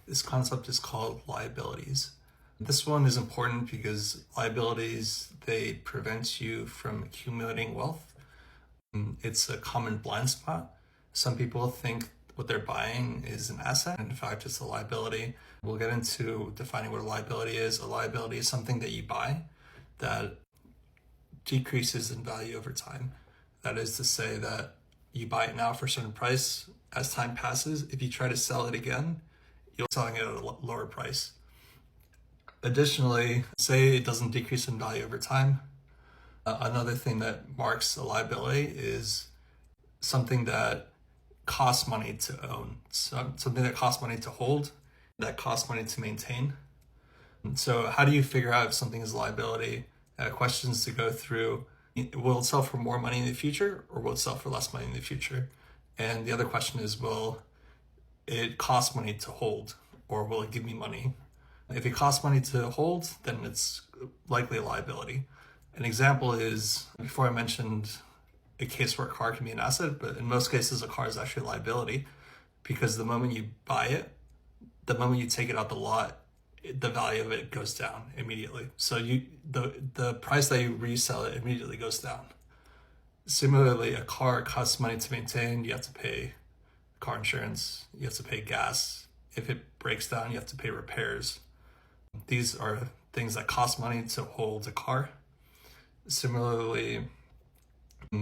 This concept is called liabilities. This one is important because liabilities, they prevent you from accumulating wealth. It's a common blind spot. Some people think what they're buying is an asset. In fact, it's a liability. We'll get into defining what a liability is. A liability is something that you buy that decreases in value over time. That is to say that you buy it now for a certain price. As time passes, if you try to sell it again, you're selling it at a lower price. Additionally, say it doesn't decrease in value over time. Another thing that marks a liability is something that costs money to own, something that costs money to hold, that costs money to maintain. And so how do you figure out if something is a liability? Questions to go through. Will it sell for more money in the future, or will it sell for less money in the future? And the other question is, will it cost money to hold, or will it give me money? If it costs money to hold, then it's likely a liability. An example is, before I mentioned a case where a car can be an asset, but in most cases a car is actually a liability, because the moment you buy it, the moment you take it out the lot, the value of it goes down immediately. So the price that you resell it immediately goes down. Similarly, a car costs money to maintain. You have to pay car insurance, you have to pay gas. If it breaks down, you have to pay repairs. These are things that cost money to hold a car. Similarly,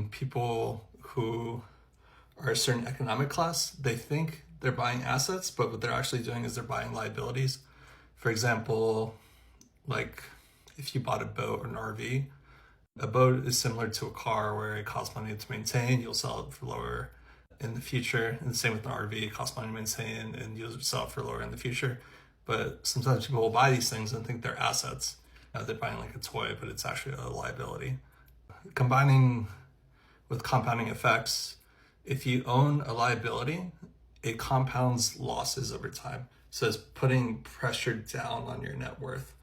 people who are a certain economic class, they think they're buying assets, but what they're actually doing is they're buying liabilities. For example, like if you bought a boat or an RV, a boat is similar to a car where it costs money to maintain, you'll sell it for lower in the future. And the same with an RV, it costs money to maintain and you'll sell it for lower in the future. But sometimes people will buy these things and think they're assets. They're buying like a toy, but it's actually a liability. Combining with compounding effects, if you own a liability, it compounds losses over time. So it's putting pressure down on your net worth.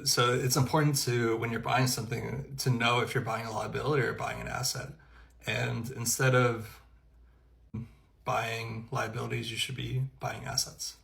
So it's important to, when you're buying something, to know if you're buying a liability or buying an asset. And instead of buying liabilities, you should be buying assets.